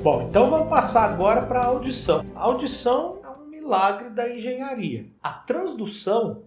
Bom, então vamos passar agora para a audição. A audição é um milagre da engenharia. A transdução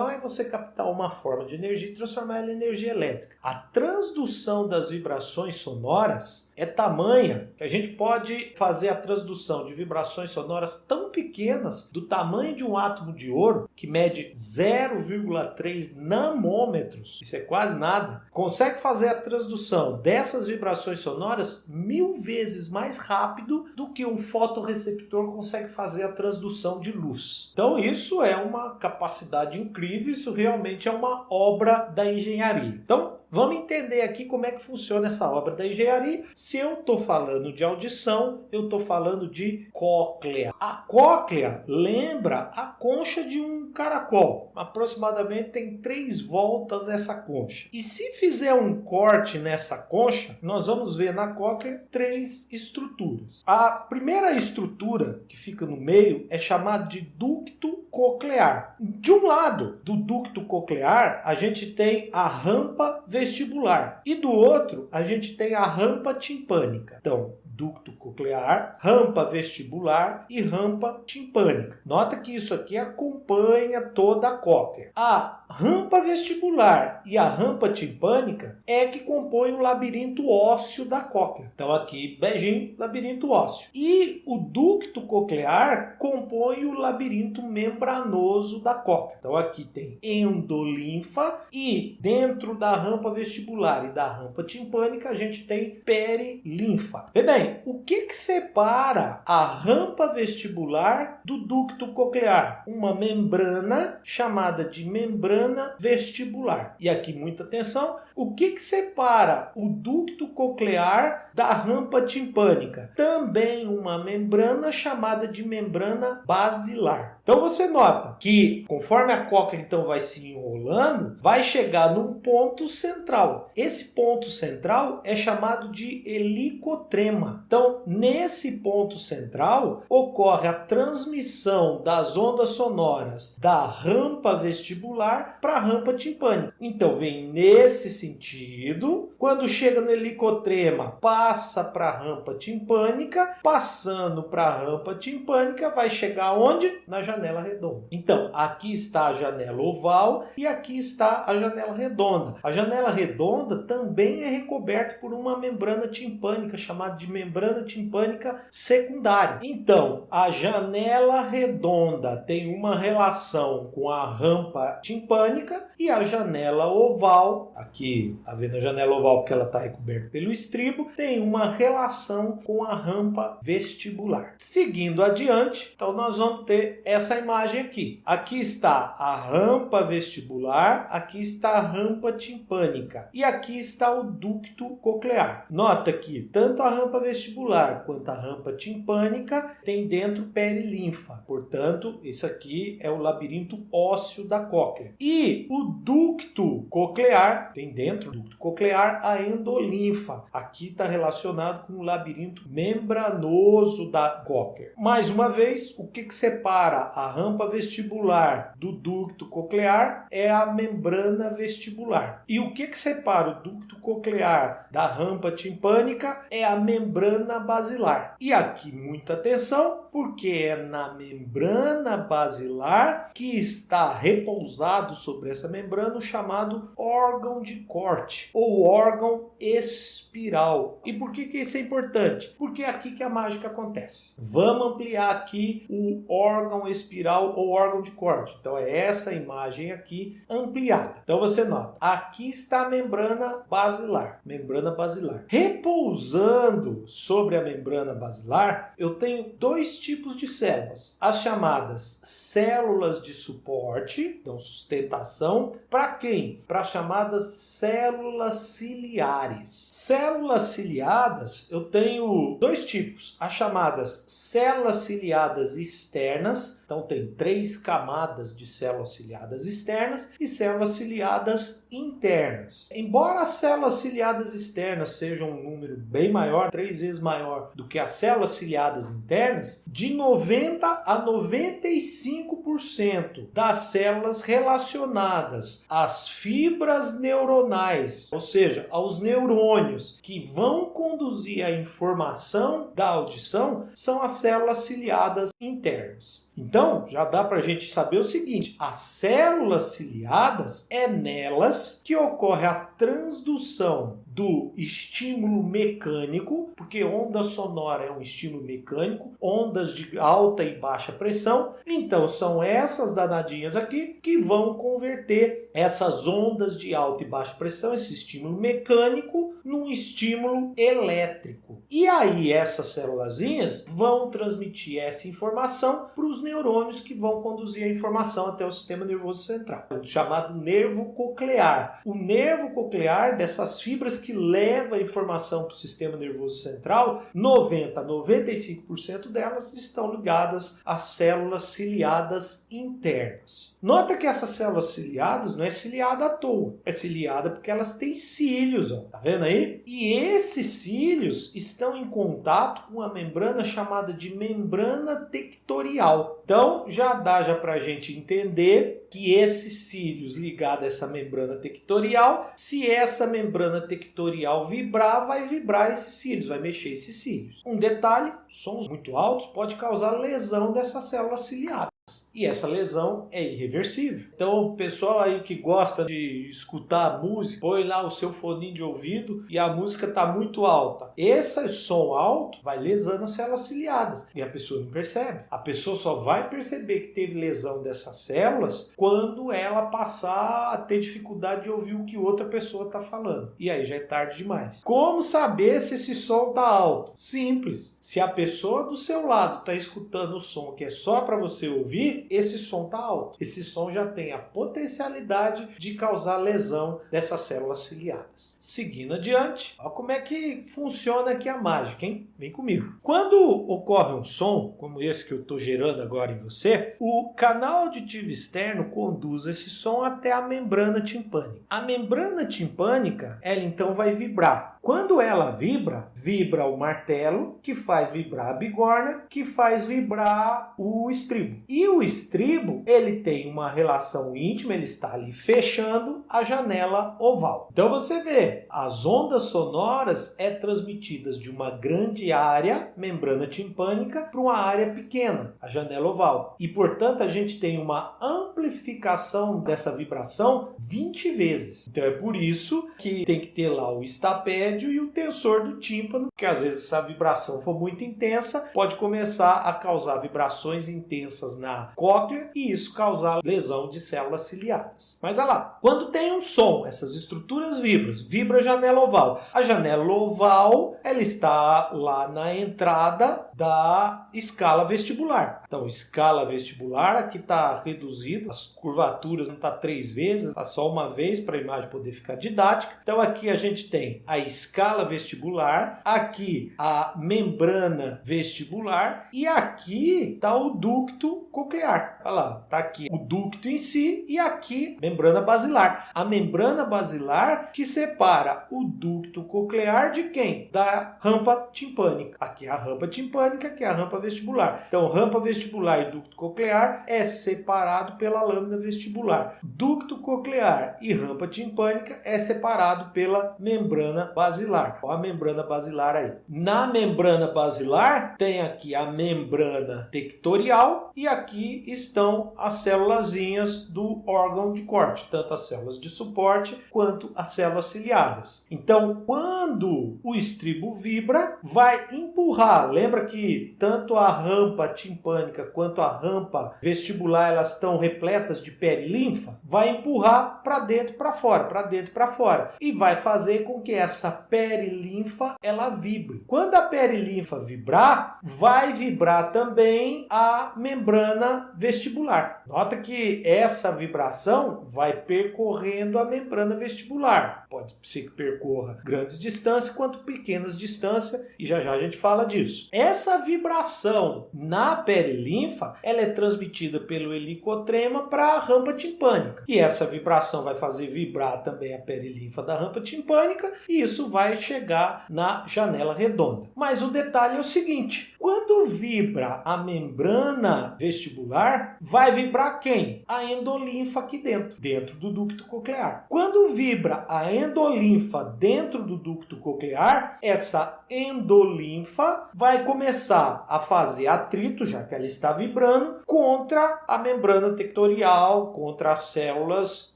é você captar uma forma de energia e transformar ela em energia elétrica. A transdução das vibrações sonoras é tamanha que a gente pode fazer a transdução de vibrações sonoras tão pequenas, do tamanho de um átomo de ouro, que mede 0,3 nanômetros, isso é quase nada, consegue fazer a transdução dessas vibrações sonoras 1000 vezes mais rápido do que um fotorreceptor consegue fazer a transdução de luz. Então isso é uma capacidade incrível, isso realmente é uma obra da engenharia. Então, vamos entender aqui como é que funciona essa obra da engenharia. Se eu estou falando de audição, eu estou falando de cóclea. A cóclea lembra a concha de um caracol. Aproximadamente tem 3 voltas essa concha. E se fizer um corte nessa concha, nós vamos ver na cóclea 3 estruturas. A primeira estrutura que fica no meio é chamada de ducto coclear. De um lado do ducto coclear, a gente tem a rampa vestibular e do outro a gente tem a rampa timpânica. Então, ducto coclear, rampa vestibular e rampa timpânica. Nota que isso aqui acompanha toda a cóclea. A rampa vestibular e a rampa timpânica é que compõem o labirinto ósseo da cóclea. Então aqui, beijinho, labirinto ósseo. E o ducto coclear compõe o labirinto membranoso da cóclea. Então aqui tem endolinfa e dentro da rampa vestibular e da rampa timpânica a gente tem perilinfa. Bem, o que separa a rampa vestibular do ducto coclear? Uma membrana chamada de membrana vestibular. E aqui muita atenção, o que separa o ducto coclear da rampa timpânica? Também uma membrana chamada de membrana basilar. Então você nota que conforme a cóclea então vai se enrolando, vai chegar num ponto central. Esse ponto central é chamado de helicotrema. Então, nesse ponto central, ocorre a transmissão das ondas sonoras da rampa vestibular para a rampa timpânica. Então, vem nesse sentido, quando chega no helicotrema, passa para a rampa timpânica, passando para a rampa timpânica, vai chegar onde? Na janela redonda. Então, aqui está a janela oval e aqui está a janela redonda. A janela redonda também é recoberta por uma membrana timpânica, chamada de membrana timpânica secundária. Então, a janela redonda tem uma relação com a rampa timpânica e a janela oval, aqui está vendo a janela oval porque ela está recoberta pelo estribo, tem uma relação com a rampa vestibular. Seguindo adiante, então nós vamos ter essa imagem aqui. Aqui está a rampa vestibular, aqui está a rampa timpânica e aqui está o ducto coclear. Nota que tanto a rampa vestibular quanto a rampa timpânica tem dentro perilinfa. Portanto, isso aqui é o labirinto ósseo da cóclea. E o ducto coclear tem dentro do ducto coclear a endolinfa. Aqui está relacionado com o labirinto membranoso da cóclea. Mais uma vez, o que separa a rampa vestibular do ducto coclear é a membrana vestibular. E o que separa o ducto coclear da rampa timpânica é a membrana basilar. E aqui muita atenção, porque é na membrana basilar que está repousado sobre essa membrana o chamado órgão de corte ou órgão espiral. E por que isso é importante? Porque é aqui que a mágica acontece. Vamos ampliar aqui o órgão espiral ou órgão de corte. Então é essa imagem aqui ampliada. Então você nota, aqui está a membrana basilar. Membrana basilar. Repousando sobre a membrana basilar, eu tenho 2 tipos de células. As chamadas células de suporte, então sustentação, para quem? Para as chamadas células ciliares. Células ciliadas, eu tenho 2 tipos. As chamadas células ciliadas externas, então tem 3 camadas de células ciliadas externas e células ciliadas internas. Embora as células ciliadas externas sejam um número bem maior, 3 vezes maior do que as células ciliadas internas, de 90 a 95% das células relacionadas às fibras neuronais, ou seja, aos neurônios que vão conduzir a informação da audição são as células ciliadas internas. Então, já dá para a gente saber o seguinte: as células ciliadas é nelas que ocorre a transdução do estímulo mecânico, porque onda sonora é um estímulo mecânico, ondas de alta e baixa pressão. Então, são essas danadinhas aqui que vão converter essas ondas de alta e baixa pressão, esse estímulo mecânico, num estímulo elétrico. E aí essas célulazinhas vão transmitir essa informação para os neurônios que vão conduzir a informação até o sistema nervoso central, o chamado nervo coclear. O nervo coclear, dessas fibras que levam a informação para o sistema nervoso central, 90 a 95% delas estão ligadas às células ciliadas internas. Nota que essas células ciliadas não é ciliada à toa, é ciliada porque elas têm cílios, ó. Tá vendo aí? E esses cílios estão em contato com a membrana chamada de membrana tectorial. Então, já dá para a gente entender que esses cílios ligados a essa membrana tectorial, se essa membrana tectorial vibrar, vai vibrar esses cílios, vai mexer esses cílios. Um detalhe, sons muito altos pode causar lesão dessas células ciliadas. E essa lesão é irreversível. Então, o pessoal aí que gosta de escutar música, põe lá o seu foninho de ouvido e a música está muito alta. Esse som alto vai lesando as células ciliadas e a pessoa não percebe. A pessoa só vai perceber que teve lesão dessas células quando ela passar a ter dificuldade de ouvir o que outra pessoa está falando. E aí já é tarde demais. Como saber se esse som está alto? Simples. Se a pessoa do seu lado está escutando o som que é só para você ouvir, esse som está alto. Esse som já tem a potencialidade de causar lesão dessas células ciliadas. Seguindo adiante, olha como é que funciona aqui a mágica, hein? Vem comigo. Quando ocorre um som, como esse que eu estou gerando agora em você, o canal auditivo externo conduz esse som até a membrana timpânica. A membrana timpânica, ela então vai vibrar. Quando ela vibra, vibra o martelo, que faz vibrar a bigorna, que faz vibrar o estribo. E o estribo, ele tem uma relação íntima, ele está ali fechando a janela oval. Então você vê, as ondas sonoras é transmitidas de uma grande área, membrana timpânica, para uma área pequena, a janela oval. E, portanto, a gente tem uma amplificação dessa vibração 20 vezes. Então é por isso que tem que ter lá o estapédio e o tensor do tímpano, porque às vezes se a vibração for muito intensa, pode começar a causar vibrações intensas na cóclea e isso causar lesão de células ciliadas. Mas olha lá, quando tem um som, essas estruturas vibra a janela oval. A janela oval, ela está lá na entrada da escala vestibular. Então, escala vestibular, aqui está reduzido, as curvaturas não está 3 vezes, está só uma vez para a imagem poder ficar didática. Então, aqui a gente tem a escala vestibular, aqui a membrana vestibular e aqui está o ducto coclear. Olha lá, está aqui o ducto em si e aqui membrana basilar. A membrana basilar que separa o ducto coclear de quem? Da rampa timpânica. Aqui é a rampa timpânica, aqui é a rampa vestibular. Então, rampa vestibular e ducto coclear é separado pela lâmina vestibular. Ducto coclear e rampa timpânica é separado pela membrana basilar. Olha a membrana basilar aí. Na membrana basilar tem aqui a membrana tectorial e aqui estão as célulazinhas do órgão de corte, tanto as células de suporte quanto as células ciliadas. Então, quando o estribo vibra, vai empurrar. Lembra que tanto a rampa timpânica quanto a rampa vestibular, elas estão repletas de perilinfa? Vai empurrar para dentro e para fora, para dentro e para fora. E vai fazer com que essa perilinfa, ela vibre. Quando a perilinfa vibrar, vai vibrar também a membrana vestibular. Nota que essa vibração vai percorrendo a membrana vestibular. Pode ser que percorra grandes distâncias quanto pequenas distâncias, e já já a gente fala disso. Essa vibração na perilinfa, ela é transmitida pelo helicotrema para a rampa timpânica. E essa vibração vai fazer vibrar também a perilinfa da rampa timpânica e isso vai chegar na janela redonda. Mas o detalhe é o seguinte, quando vibra a membrana vestibular, vai vibrar vibrar quem? A endolinfa aqui dentro do ducto coclear. Quando vibra a endolinfa dentro do ducto coclear, essa endolinfa vai começar a fazer atrito, já que ela está vibrando, contra a membrana tectorial, contra as células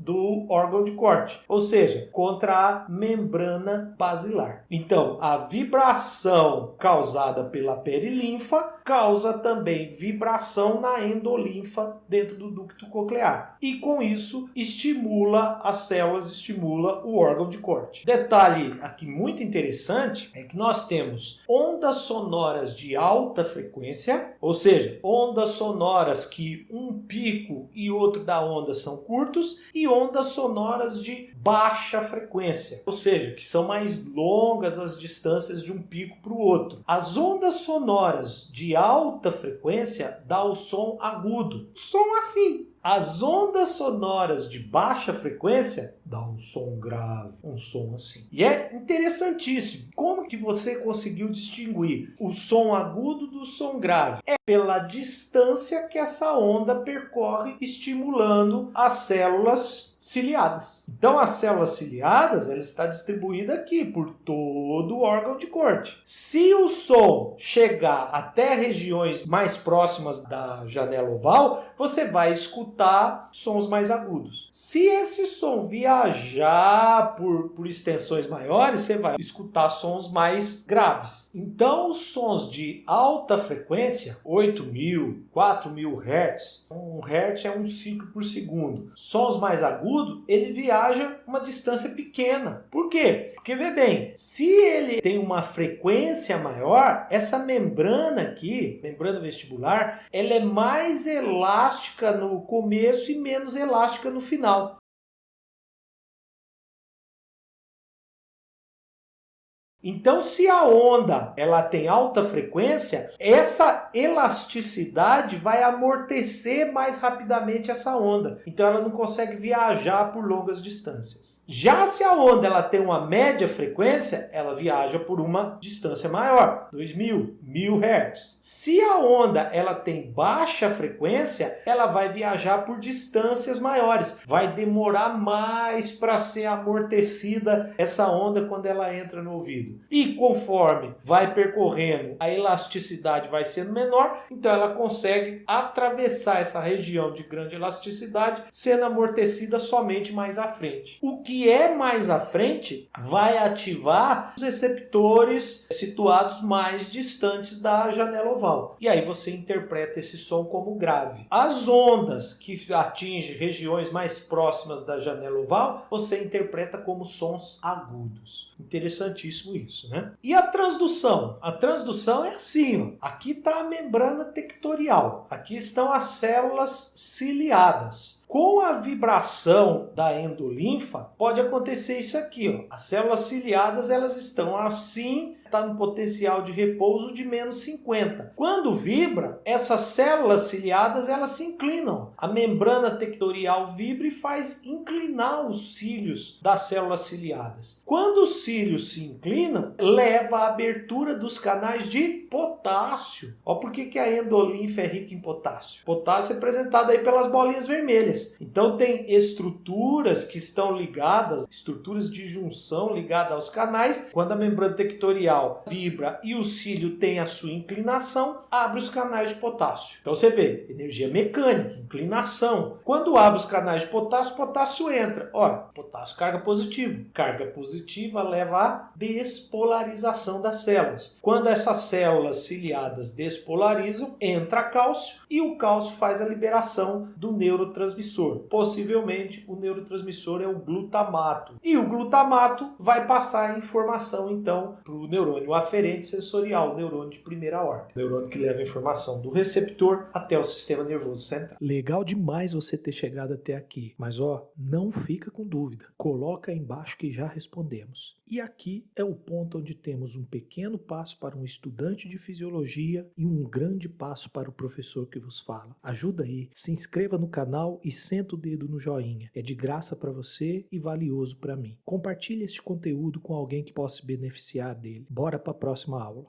do órgão de corte, ou seja, contra a membrana basilar. Então, a vibração causada pela perilinfa causa também vibração na endolinfa dentro do ducto coclear. E com isso, estimula as células, estimula o órgão de corte. Detalhe aqui muito interessante é que nós temos ondas sonoras de alta frequência, ou seja, ondas sonoras que um pico e outro da onda são curtos, e ondas sonoras de baixa frequência, ou seja, que são mais longas as distâncias de um pico para o outro. As ondas sonoras de alta frequência dá o som agudo, som assim. As ondas sonoras de baixa frequência dá um som grave, um som assim. E é interessantíssimo. Como que você conseguiu distinguir o som agudo do som grave? É pela distância que essa onda percorre, estimulando as células ciliadas. Então, as células ciliadas, ela está distribuída aqui por todo o órgão de corte. Se o som chegar até regiões mais próximas da janela oval, você vai escutar sons mais agudos. Se esse som viajar por extensões maiores, você vai escutar sons mais graves. Então, os sons de alta frequência, 8.000, 4.000 Hz, 1 Hz é um ciclo por segundo. Sons mais agudos, ele viaja uma distância pequena. Por quê? Porque, vê bem, se ele tem uma frequência maior, essa membrana aqui, membrana vestibular, ela é mais elástica no começo e menos elástica no final. Então, se a onda ela tem alta frequência, essa elasticidade vai amortecer mais rapidamente essa onda. Então, ela não consegue viajar por longas distâncias. Já se a onda ela tem uma média frequência, ela viaja por uma distância maior, 2.000, 1.000 Hz. Se a onda ela tem baixa frequência, ela vai viajar por distâncias maiores. Vai demorar mais para ser amortecida essa onda quando ela entra no ouvido. E conforme vai percorrendo, a elasticidade vai sendo menor, então ela consegue atravessar essa região de grande elasticidade, sendo amortecida somente mais à frente. O que é mais à frente vai ativar os receptores situados mais distantes da janela oval. E aí você interpreta esse som como grave. As ondas que atingem regiões mais próximas da janela oval, você interpreta como sons agudos. Interessantíssimo isso, né? E a transdução? A transdução é assim, ó. Aqui está a membrana tectorial. Aqui estão as células ciliadas. Com a vibração da endolinfa, pode acontecer isso aqui, ó. As células ciliadas, elas estão assim, está no potencial de repouso de menos 50. Quando vibra, essas células ciliadas, elas se inclinam. A membrana tectorial vibra e faz inclinar os cílios das células ciliadas. Quando os cílios se inclinam, leva à abertura dos canais de potássio. Ó, por que a endolinfa é rica em potássio? Potássio é representado aí pelas bolinhas vermelhas. Então tem estruturas que estão ligadas, estruturas de junção ligadas aos canais. Quando a membrana tectorial vibra e o cílio tem a sua inclinação, abre os canais de potássio. Então você vê, energia mecânica, inclinação. Quando abre os canais de potássio, potássio entra. Ora, potássio carga positiva. Carga positiva leva à despolarização das células. Quando essas células ciliadas despolarizam, entra cálcio e o cálcio faz a liberação do neurotransmissor. Possivelmente o neurotransmissor é o glutamato. E o glutamato vai passar a informação então para o neurônio aferente sensorial, o neurônio de primeira ordem. O neurônio que leva a informação do receptor até o sistema nervoso central. Legal demais você ter chegado até aqui, mas não fica com dúvida. Coloca aí embaixo que já respondemos. E aqui é o ponto onde temos um pequeno passo para um estudante de fisiologia e um grande passo para o professor que vos fala. Ajuda aí, se inscreva no canal e senta o dedo no joinha. É de graça para você e valioso para mim. Compartilhe este conteúdo com alguém que possa se beneficiar dele. Bora para a próxima aula.